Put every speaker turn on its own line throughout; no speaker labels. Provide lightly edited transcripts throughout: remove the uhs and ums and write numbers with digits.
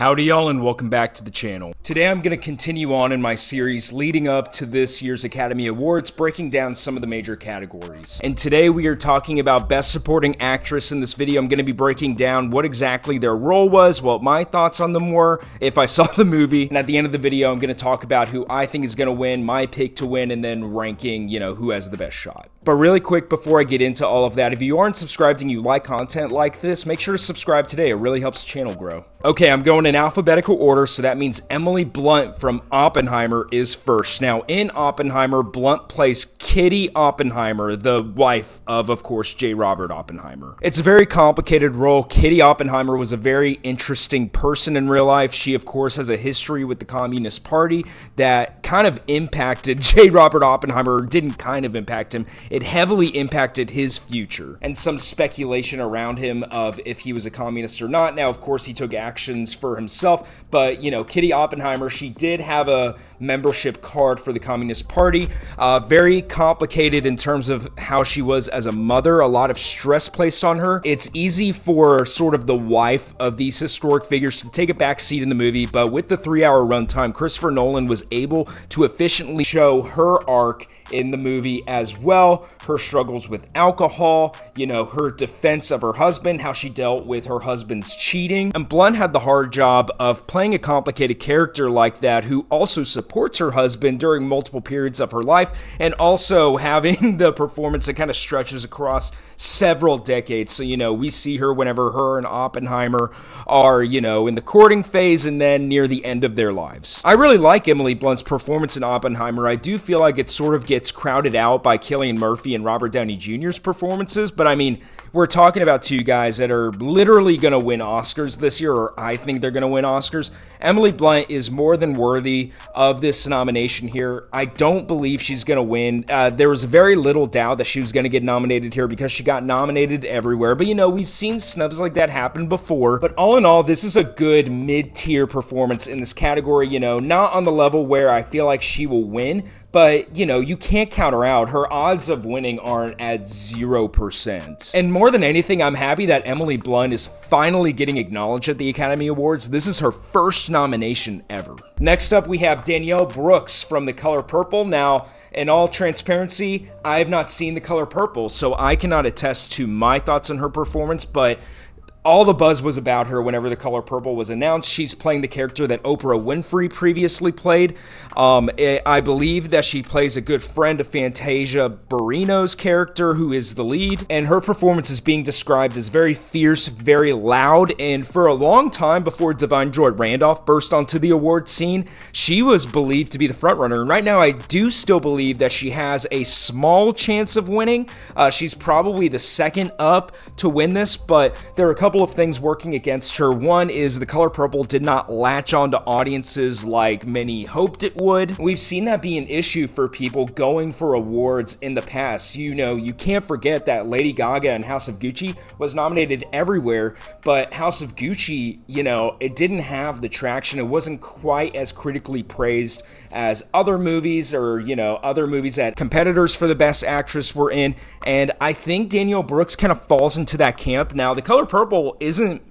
Howdy y'all and welcome back to the channel. Today I'm going to continue on in my series leading up to this year's Academy Awards, breaking down some of the major categories. And today we are talking about Best Supporting Actress. In this video I'm going to be breaking down what exactly their role was, what my thoughts on them were, if I saw the movie, and at the end of the video I'm going to talk about who I think is going to win, my pick to win, and then ranking, who has the best shot. But really quick before I get into all of that, if you aren't subscribed and you like content like this, make sure to subscribe today. It really helps the channel grow. Okay, I'm going in alphabetical order, so that means Emily Blunt from Oppenheimer is first. Now, in Oppenheimer, Blunt plays Kitty Oppenheimer, the wife of course, J. Robert Oppenheimer. It's a very complicated role. Kitty Oppenheimer was a very interesting person in real life. She, of course, has a history with the Communist Party that kind of impacted J. Robert Oppenheimer, or didn't kind of impact him. It heavily impacted his future, and some speculation around him of if he was a communist or not. Now, of course, he took actions for himself, but, Kitty Oppenheimer, she did have a membership card for the Communist Party. Very complicated in terms of how she was as a mother, a lot of stress placed on her. It's easy for sort of the wife of these historic figures to take a back seat in the movie, but with the 3-hour runtime, Christopher Nolan was able to efficiently show her arc in the movie as well. Her struggles with alcohol, her defense of her husband, how she dealt with her husband's cheating. And Blunt had the hard job of playing a complicated character like that who also supports her husband during multiple periods of her life, and also having the performance that kind of stretches across several decades. So, we see her whenever her and Oppenheimer are, in the courting phase and then near the end of their lives. I really like Emily Blunt's performance in Oppenheimer. I do feel like it sort of gets crowded out by Cillian Murphy and Robert Downey Jr.'s performances, but I mean, we're talking about two guys that are literally going to win Oscars this year, or I think they're going to win Oscars. Emily Blunt is more than worthy of this nomination here. I don't believe she's going to win. There was very little doubt that she was going to get nominated here because she got nominated everywhere. But, we've seen snubs like that happen before. But all in all, this is a good mid-tier performance in this category, not on the level where I feel like she will win. But, you can't count her out. Her odds of winning aren't at 0%. And more than anything, I'm happy that Emily Blunt is finally getting acknowledged at the Academy Awards. This is her first nomination ever. Next up, we have Danielle Brooks from The Color Purple. Now, in all transparency, I have not seen The Color Purple, so I cannot attest to my thoughts on her performance, but all the buzz was about her whenever The Color Purple was announced. She's playing the character that Oprah Winfrey previously played. I believe that she plays a good friend of Fantasia Barrino's character, who is the lead, and her performance is being described as very fierce, very loud, and for a long time before Divine Joy Randolph burst onto the award scene, she was believed to be the frontrunner. And right now, I do still believe that she has a small chance of winning. She's probably the second up to win this, but there are a couple of things working against her. One is The Color Purple did not latch on to audiences like many hoped it would. We've seen that be an issue for people going for awards in the past. You can't forget that Lady Gaga and House of Gucci was nominated everywhere, but House of Gucci, it didn't have the traction. It wasn't quite as critically praised as other movies or, other movies that competitors for the Best Actress were in, and I think Danielle Brooks kind of falls into that camp. Now, The Color Purple isn't,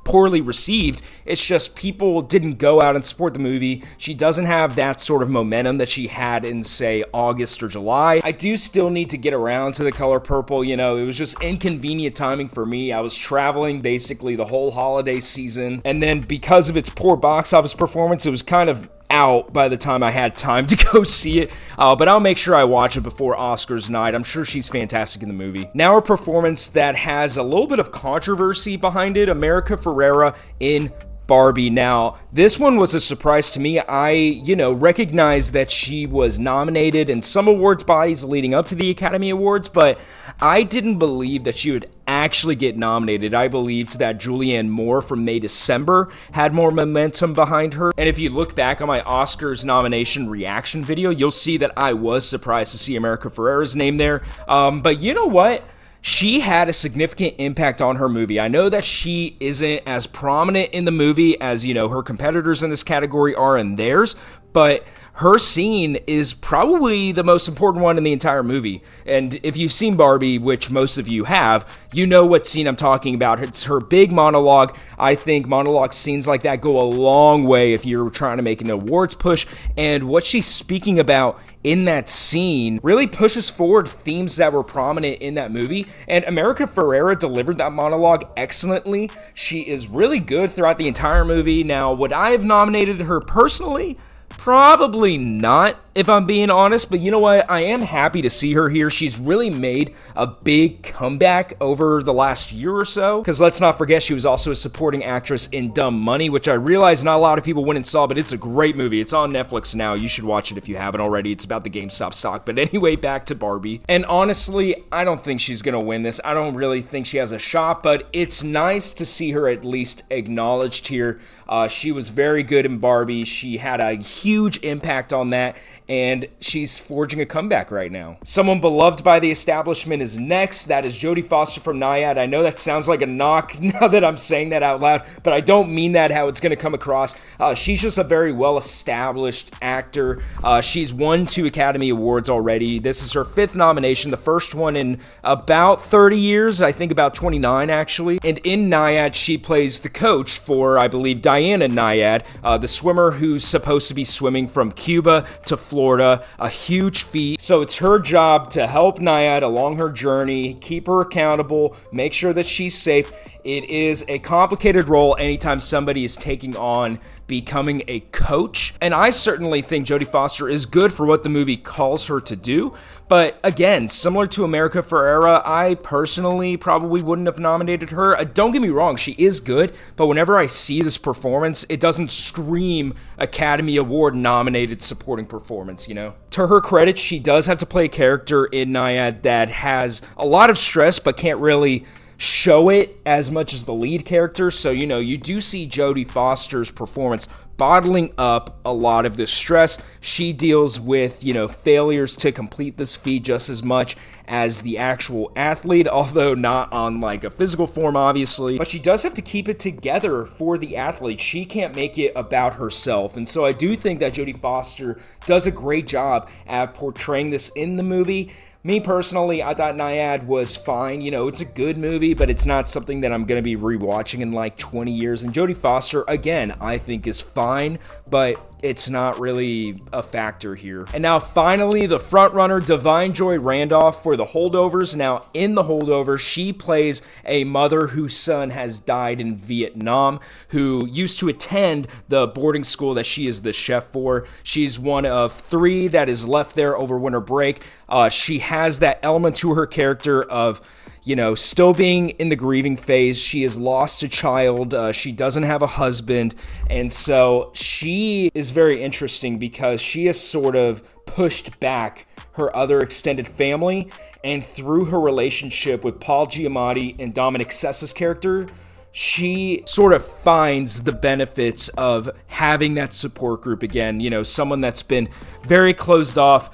poorly received. It's just people didn't go out and support the movie. She doesn't have that sort of momentum that she had in, say, August or July. I do still need to get around to The Color Purple. It was just inconvenient timing for me. I was traveling basically the whole holiday season, and then because of its poor box office performance, it was kind of out by the time I had time to go see it, but I'll make sure I watch it before Oscars night. I'm sure she's fantastic in the movie. Now, a performance that has a little bit of controversy behind it, America Ferrera in Barbie. Now, this one was a surprise to me. I, recognized that she was nominated in some awards bodies leading up to the Academy Awards, but I didn't believe that she would actually get nominated. I believed that Julianne Moore from May December had more momentum behind her. And if you look back on my Oscars nomination reaction video, you'll see that I was surprised to see America Ferrera's name there. But you know what? She had a significant impact on her movie. I know that she isn't as prominent in the movie as, her competitors in this category are in theirs, but her scene is probably the most important one in the entire movie. And if you've seen Barbie, which most of you have, you know what scene I'm talking about. It's her big monologue. I think monologue scenes like that go a long way if you're trying to make an awards push. And what she's speaking about in that scene really pushes forward themes that were prominent in that movie. And America Ferrera delivered that monologue excellently. She is really good throughout the entire movie. Now, would I have nominated her personally? Probably not, if I'm being honest, but you know what? I am happy to see her here. She's really made a big comeback over the last year or so, because let's not forget she was also a supporting actress in Dumb Money, which I realize not a lot of people went and saw, but it's a great movie. It's on Netflix now. You should watch it if you haven't already. It's about the GameStop stock. But anyway, back to Barbie. And honestly, I don't think she's going to win this. I don't really think she has a shot, but it's nice to see her at least acknowledged here. She was very good in Barbie. She had a huge impact on that, and she's forging a comeback right now. Someone beloved by the establishment is next. That is Jodie Foster from Nyad. I know that sounds like a knock now that I'm saying that out loud, but I don't mean that how it's going to come across. She's just a very well-established actor. She's won 2 Academy Awards already. This is her 5th nomination, the first one in about 30 years, I think about 29 actually. And in Nyad, she plays the coach for, I believe, Diana Nyad, the swimmer who's supposed to be swimming from Cuba to Florida, a huge feat. So it's her job to help Nyad along her journey, keep her accountable, make sure that she's safe. It is a complicated role anytime somebody is taking on becoming a coach. And I certainly think Jodie Foster is good for what the movie calls her to do. But again, similar to America Ferrera, I personally probably wouldn't have nominated her. Don't get me wrong, she is good, but whenever I see this performance, it doesn't scream Academy Award nominated supporting performance, you know? To her credit, she does have to play a character in Nyad that has a lot of stress, but can't really show it as much as the lead character. So, you know, you do see Jodie Foster's performance bottling up a lot of this stress. She deals with, you know, failures to complete this feat just as much as the actual athlete, although not on like a physical form, obviously. But she does have to keep it together for the athlete. She can't make it about herself. And so I do think that Jodie Foster does a great job at portraying this in the movie. Me personally, I thought Nyad was fine. You know, it's a good movie, but it's not something that I'm going to be rewatching in like 20 years. And Jodie Foster, again, I think is fine, but it's not really a factor here. And now finally, the frontrunner, Da'Vine Joy Randolph for the Holdovers. Now in the Holdovers, she plays a mother whose son has died in Vietnam, who used to attend the boarding school that she is the chef for. She's one of 3 that is left there over winter break. She has that element to her character of, you know, still being in the grieving phase. She has lost a child. She doesn't have a husband. And so she is very interesting because she has sort of pushed back her other extended family. And through her relationship with Paul Giamatti and Dominic Sessa's character, she sort of finds the benefits of having that support group again. You know, someone that's been very closed off,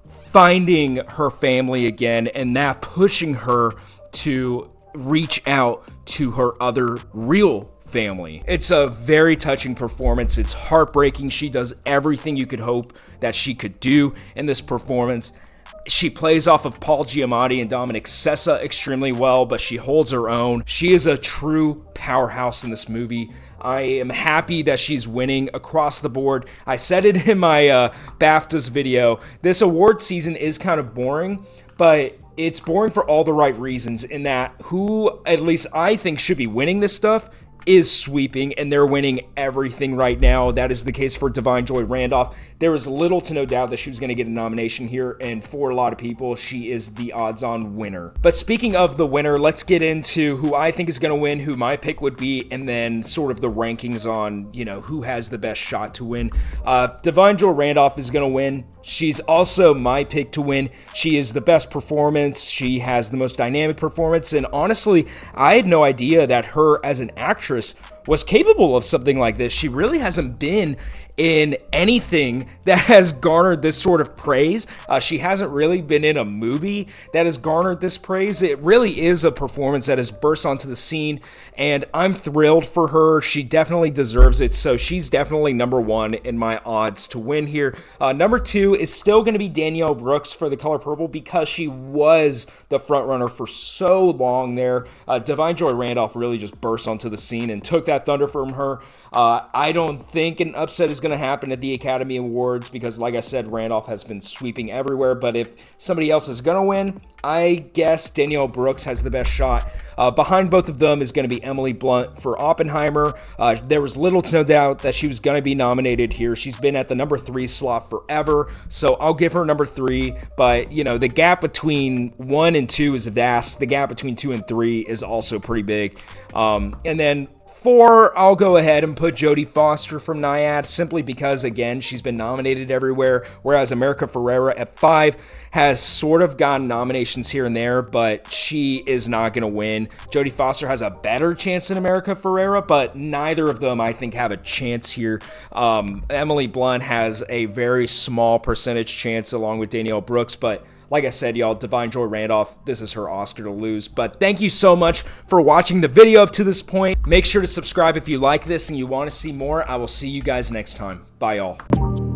finding her family again, and that pushing her to reach out to her other real family. It's a very touching performance. It's heartbreaking. She does everything you could hope that she could do in this performance. She plays off of Paul Giamatti and Dominic Sessa extremely well, but she holds her own. She is a true powerhouse in this movie. I am happy that she's winning across the board. I said it in my BAFTAs video. This award season is kind of boring, but it's boring for all the right reasons, in that who, at least I think, should be winning this stuff is sweeping, and they're winning everything right now. That is the case for Da'Vine Joy Randolph. There was little to no doubt that she was going to get a nomination here, and for a lot of people, she is the odds-on winner. But speaking of the winner, let's get into who I think is going to win, who my pick would be, and then sort of the rankings on, you know, who has the best shot to win. Da'Vine Joy Randolph is going to win. She's also my pick to win. She is the best performance. She has the most dynamic performance. And honestly, I had no idea that her as an actress was capable of something like this. She really hasn't been in anything that has garnered this sort of praise. She hasn't really been in a movie that has garnered this praise. It really is a performance that has burst onto the scene, and I'm thrilled for her. She definitely deserves it, so she's definitely number one in my odds to win here. Number two is still going to be Danielle Brooks for The Color Purple because she was the front runner for so long there. Divine Joy Randolph really just burst onto the scene and took that thunder from her. I don't think an upset is going to happen at the Academy Awards because, like I said, Randolph has been sweeping everywhere. But if somebody else is going to win, I guess Danielle Brooks has the best shot. Behind both of them is going to be Emily Blunt for Oppenheimer. There was little to no doubt that she was going to be nominated here. She's been at the number 3 slot forever, so I'll give her number 3. But, you know, the gap between 1 and 2 is vast. The gap between 2 and 3 is also pretty big. And then 4, I'll go ahead and put Jodie Foster from Nyad, simply because, again, she's been nominated everywhere, whereas America Ferrera at 5 has sort of gotten nominations here and there, but she is not going to win. Jodie Foster has a better chance than America Ferrera, but neither of them, I think, have a chance here. Emily Blunt has a very small percentage chance along with Danielle Brooks, but like I said, y'all, Divine Joy Randolph, this is her Oscar to lose. But thank you so much for watching the video up to this point. Make sure to subscribe if you like this and you want to see more. I will see you guys next time. Bye, y'all.